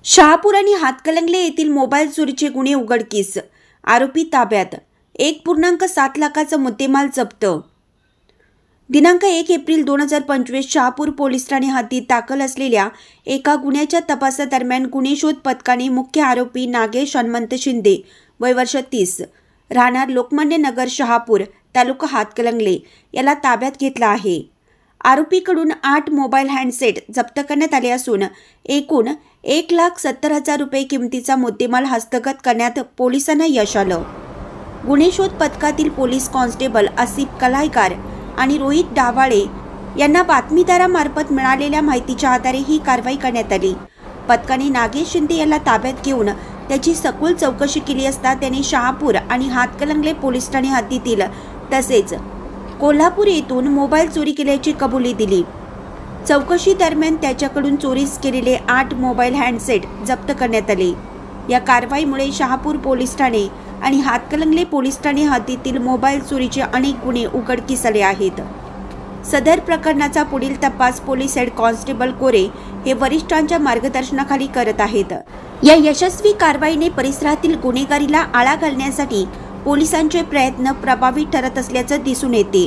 शहापूर आणि हातकणंगले येथील मोबाईल चोरीचे गुन्हे उघडकीस, आरोपी ताब्यात, 1.7 लाखाचा मुद्देमाल जप्त। दिनांक 1 एप्रिल 2025 शहापूर पोलीस ठाणे हद्दीत दाखल असलेल्या एका गुन्ह्याच्या तपासादरम्यान गुन्हे शोध पथकाने मुख्य आरोपी नागेश हनुमंत शिंदे वय वर्ष 30 राहणार लोकमान्य नगर शहापूर तालुका हातकणंगले याला ताब्यात घेतला आहे। आरोपीकडून 8 मोबाईल हँडसेट जप्त करण्यात आले असून एकूण 1,70,000 रुपये किमतीचा मुद्देमाल हस्तगत करण्यात पोलिसांना यश आलं। गुन्हे शोध पथकातील पोलीस कॉन्स्टेबल आसिफ कलाईकार आणि रोहित डावाळे यांना बातमीदारामार्फत मिळालेल्या माहितीच्या आधारे ही कारवाई करण्यात आली। पथकाने नागेश शिंदे याला ताब्यात घेऊन त्याची सखोल चौकशी केली असता त्याने शहापूर आणि हातकणंगले पोलीस ठाणे हद्दीतील तसेच कोल्हापूर येथून मोबाईल चोरी केल्याची कबुली दिली। चौकशी दरम्यान त्याच्याकडून चोरीस केलेले 8 मोबाईल हँडसेट जप्त करण्यात आले। या कारवाईमुळे शहापूर पोलीस ठाणे आणि हातकणंगले पोलीस ठाणे हद्दीतील मोबाईल चोरीचे अनेक गुन्हे उघडकीस आले आहेत। सदर प्रकरणाचा पुढील तपास पोलीस हेड कॉन्स्टेबल कोरे हे वरिष्ठांच्या मार्गदर्शनाखाली करत आहेत। या यशस्वी कारवाईने परिसरातील गुन्हेगारीला आळा घालण्यासाठी पोलिसांचे प्रयत्न प्रभावी ठरत असल्याचे दिसून येते।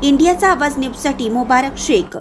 इंडियाचा आवाज न्यूजसाठी मुबारक शेख।